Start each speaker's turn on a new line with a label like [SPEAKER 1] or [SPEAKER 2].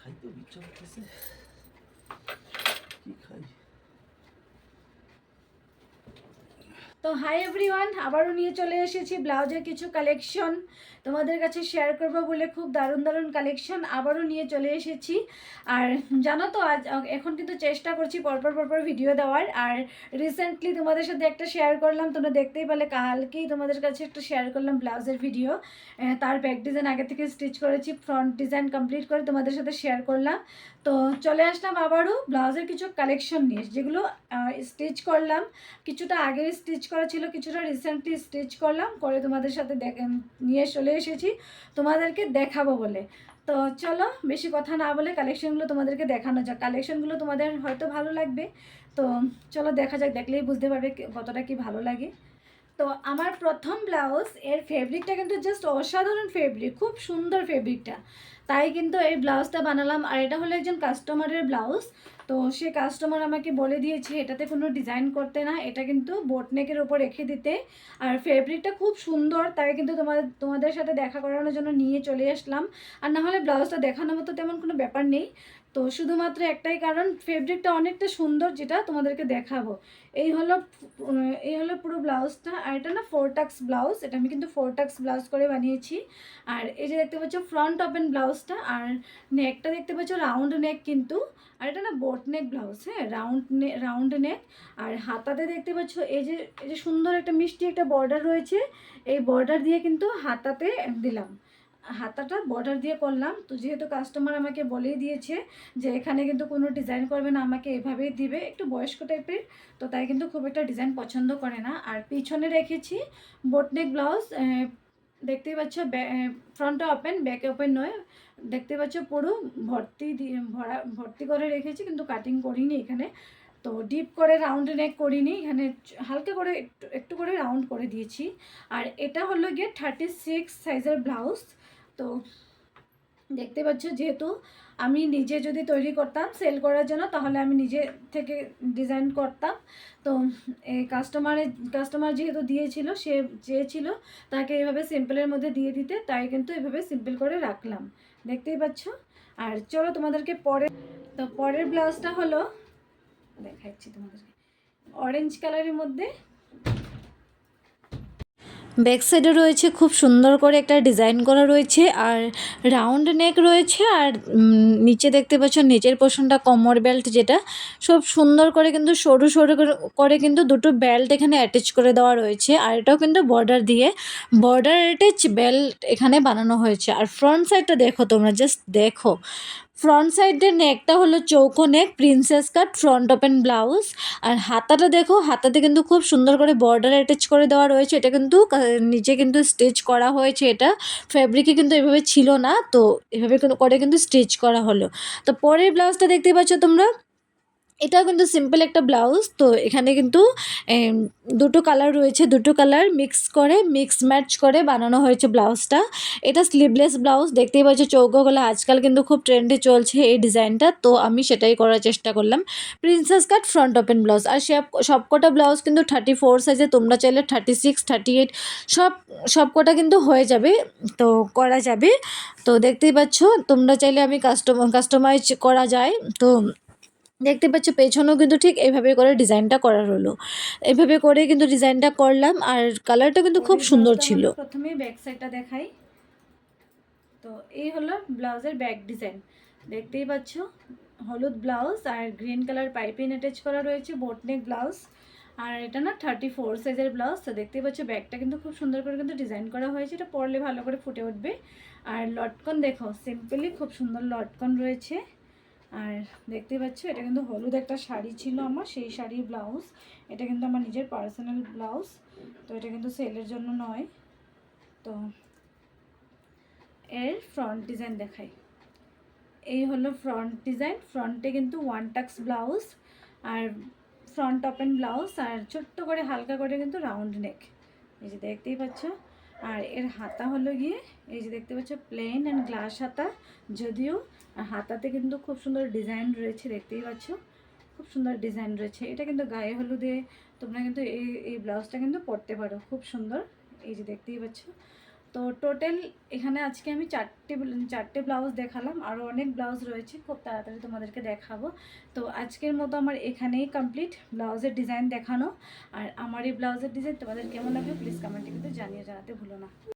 [SPEAKER 1] খাইতে ইচ্ছা করতেছে, কি খাই।
[SPEAKER 2] তো হাই এভরিওয়ান, আবারও নিয়ে চলে এসেছি ব্লাউজের কিছু কালেকশন তোমাদের কাছে শেয়ার করব বলে। খুব দারুণ দারুণ কালেকশন আবারও নিয়ে চলে এসেছি। আর জানো তো আজ এখন কিন্তু চেষ্টা করছি পরপর পরপর ভিডিও দেওয়ার। আর রিসেন্টলি তোমাদের সাথে একটা শেয়ার করলাম, তোমরা দেখতেই পেলে, কালকেই তোমাদের কাছে একটা শেয়ার করলাম ব্লাউজের ভিডিও। তার ব্যাক ডিজাইন আগে থেকে স্টিচ করেছি, ফ্রন্ট ডিজাইন কমপ্লিট করে তোমাদের সাথে শেয়ার করলাম। তো চলে আসলাম আবারও ব্লাউজের কিছু কালেকশন নিয়ে, যেগুলো স্টিচ করলাম। কিছুটা আগে স্টিচ করা ছিল, কিছুটা রিসেন্টলি স্টিচ করলাম, করে তোমাদের সাথে নিয়ে চলে এসেছি তোমাদেরকে দেখাবো বলে। তো চলো বেশি কথা না বলে কালেকশনগুলো তোমাদেরকে দেখানো যাক। কালেকশনগুলো তোমাদের হয়তো ভালো লাগবে, তো চলো দেখা যাক, দেখলেই বুঝতে পারবে কতটা কি ভালো লাগে। তো আমার প্রথম ব্লাউজ, এর ফেব্রিকটা কিন্তু জাস্ট অসাধারণ ফেব্রিক, খুব সুন্দর ফেব্রিকটা, তাই কিন্তু এই ব্লাউজটা বানালাম। আর এটা হলো একজন কাস্টমারের ব্লাউজ। তো সে কাস্টমার আমাকে বলে দিয়েছে এটাতে কোনো ডিজাইন করতে না, এটা কিন্তু বোটনেকের ওপর রেখে দিতে। আর ফেব্রিকটা খুব সুন্দর, তাই কিন্তু তোমাদের সাথে দেখা করানোর জন্য নিয়ে চলে আসলাম। আর না হলে ব্লাউজটা দেখানোর মতো তেমন কোনো ব্যাপার নেই। তো শুধুমাত্র একটাই কারণ, ফেব্রিকটা অনেকটা সুন্দর, যেটা তোমাদেরকে দেখাবো। এই হলো পুরো ব্লাউজটা। আর এটা না 4 টাক্স ব্লাউজ, এটা আমি কিন্তু 4 টাক্স ব্লাউজ করে বানিয়েছি। আর এই যে দেখতে পাচ্ছ ফ্রন্ট ওপেন ব্লাউজটা, আর নেকটা দেখতে পাচ্ছ রাউন্ড নেক কিন্তু। আর এটা না বোট নেক ব্লাউজ, হ্যাঁ, রাউন্ড নেক। আর হাতাতে দেখতে পাচ্ছ এই যে সুন্দর একটা মিষ্টি একটা বর্ডার রয়েছে, এই বর্ডার দিয়ে কিন্তু হাতাতে দিলাম, হাতাটা বর্ডার দিয়ে করলাম। তো যেহেতু কাস্টমার আমাকে বলেই দিয়েছে যে এখানে কিন্তু কোনো ডিজাইন করবে না, আমাকে এভাবেই দিবে, একটু বয়স্ক টাইপের, তো তাই কিন্তু খুব একটা ডিজাইন পছন্দ করে না। আর পিছনে রেখেছি বোটনেক ব্লাউজ, দেখতেই পাচ্ছ, ফ্রন্টে ওপেন, ব্যাকে ওপেন নয়, দেখতে পাচ্ছ পুরো ভর্তি করে রেখেছি, কিন্তু কাটিং করিনি এখানে। তো ডিপ করে রাউন্ড নেক করিনি এখানে, হালকা করে একটু একটু করে রাউন্ড করে দিয়েছি। আর এটা হলো গিয়ে 36 সাইজের ব্লাউজ। তো দেখতে পাচ্ছ, যেহেতু আমি নিজে যদি তৈরি করতাম সেল করার জন্য, তাহলে আমি নিজে থেকে ডিজাইন করতাম। তো এই কাস্টমার যেহেতু দিয়েছিল, সে চেয়েছিল তাকে এইভাবে সিম্পলের মধ্যে দিয়ে দিতে, তাই কিন্তু এভাবে সিম্পল করে রাখলাম, দেখতেই পাচ্ছ। আর চলো তোমাদেরকে পরের ব্লাউজটা হলো দেখাচ্ছি তোমাদেরকে, অরেঞ্জ কালারের মধ্যে। ব্যাক সাইডে রয়েছে খুব সুন্দর করে একটা ডিজাইন করা রয়েছে, আর রাউন্ড নেক রয়েছে। আর নিচে দেখতে পাচ্ছ নিচের পোর্শনটা কোমর বেল্ট, যেটা সব সুন্দর করে কিন্তু সরু সরু করে কিন্তু দুটো বেল্ট এখানে অ্যাটাচ করে দেওয়া রয়েছে। আর এটাও কিন্তু বর্ডার অ্যাটাচ বেল্ট এখানে বানানো হয়েছে। আর ফ্রন্ট সাইডটা দেখো তোমরা, জাস্ট দেখো, ফ্রন্ট সাইডের নেকটা হলো চৌকো neck, princess cut, front open blouse. আর হাতাটা দেখো, হাতাতে কিন্তু খুব সুন্দর করে বর্ডার অ্যাটাচ করে দেওয়া রয়েছে। এটা কিন্তু নিচে কিন্তু স্টিচ করা হয়েছে, এটা ফ্যাব্রিকে কিন্তু এভাবে ছিল না, তো এভাবে করে কিন্তু স্টিচ করা হলো। তো পরের ব্লাউজটা দেখতে পাচ্ছ তোমরা, এটাও কিন্তু সিম্পল একটা ব্লাউজ। তো এখানে কিন্তু দুটো কালার রয়েছে, দুটো কালার মিক্স ম্যাচ করে বানানো হয়েছে ব্লাউজটা। এটা স্লিভলেস ব্লাউজ, দেখতেই পাচ্ছ চৌকো গলা, আজকাল কিন্তু খুব ট্রেন্ডে চলছে এই ডিজাইনটা, তো আমি সেটাই করার চেষ্টা করলাম। Princess cut front open blouse. আর সবকটা ব্লাউজ কিন্তু 34 সাইজে, তোমরা চাইলে 36, 38 সবকটা কিন্তু হয়ে যাবে, তো করা যাবে। তো দেখতেই পাচ্ছ, তোমরা চাইলে আমি কাস্টমাইজ করা যায়। তো দেখতে পাচ্ছ পেছনেও কিন্তু ঠিক এইভাবে করে ডিজাইনটা করা হলো, এইভাবে করে কিন্তু ডিজাইনটা করলাম। আর কালারটা কিন্তু খুব সুন্দর ছিল। প্রথমে ব্যাক সাইডটা দেখাই। তো এই হলো ব্লাউজের ব্যাক ডিজাইন, দেখতেই পাচ্ছ, হলুদ ব্লাউজ আর গ্রিন কালার পাইপিং অ্যাটাচ করা রয়েছে, বোটনেক ব্লাউজ। আর এটা না 34 সাইজের ব্লাউজ। তো দেখতেই পাচ্ছ ব্যাকটা কিন্তু খুব সুন্দর করে কিন্তু ডিজাইন করা হয়েছে, এটা পরলে ভালো করে ফুটে উঠবে। আর লটকন দেখো, সিম্পলি খুব সুন্দর লটকন রয়েছে। আর দেখতে পাচ্ছ, এটা কিন্তু হলুদ একটা শাড়ি ছিল আমার, সেই শাড়ির ব্লাউজ। এটা কিন্তু আমার নিজের পার্সোনাল ব্লাউজ, তো এটা কিন্তু সেলের জন্য নয়। তো এর ফ্রন্ট ডিজাইন দেখাই। এই হলো ফ্রন্ট ডিজাইন, ফ্রন্টে কিন্তু 1 টাক্স ব্লাউজ, আর ফ্রন্ট ওপেন ব্লাউজ, আর ছোট্ট করে হালকা করে কিন্তু রাউন্ড নেক, এই যে দেখতেই পাচ্ছ। আর এর হাতা হলো গিয়ে, এই যে দেখতে পাচ্ছ প্লেন অ্যান্ড গ্লাস হাতা, যদিও হাতাতে কিন্তু খুব সুন্দর ডিজাইন রয়েছে, দেখতেই পাচ্ছ খুব সুন্দর ডিজাইন রয়েছে। এটা কিন্তু গায়ে হলুদে তোমরা কিন্তু এই ব্লাউজটা কিন্তু পরতে পারো, খুব সুন্দর, এই যে দেখতেই পাচ্ছ। তো তো টোটাল এখানে আজকে আমি চারটে ব্লাউজ দেখালাম, আরও অনেক ব্লাউজ রয়েছে, খুব তাড়াতাড়ি তোমাদেরকে দেখাবো। তো আজকের মতো আমার এখানেই কমপ্লিট ব্লাউজের ডিজাইন দেখানো। আর আমার এই ব্লাউজের ডিজাইন তোমাদের কেমন লাগবে প্লিজ কমেন্টে কিন্তু জানাতে ভুলো না।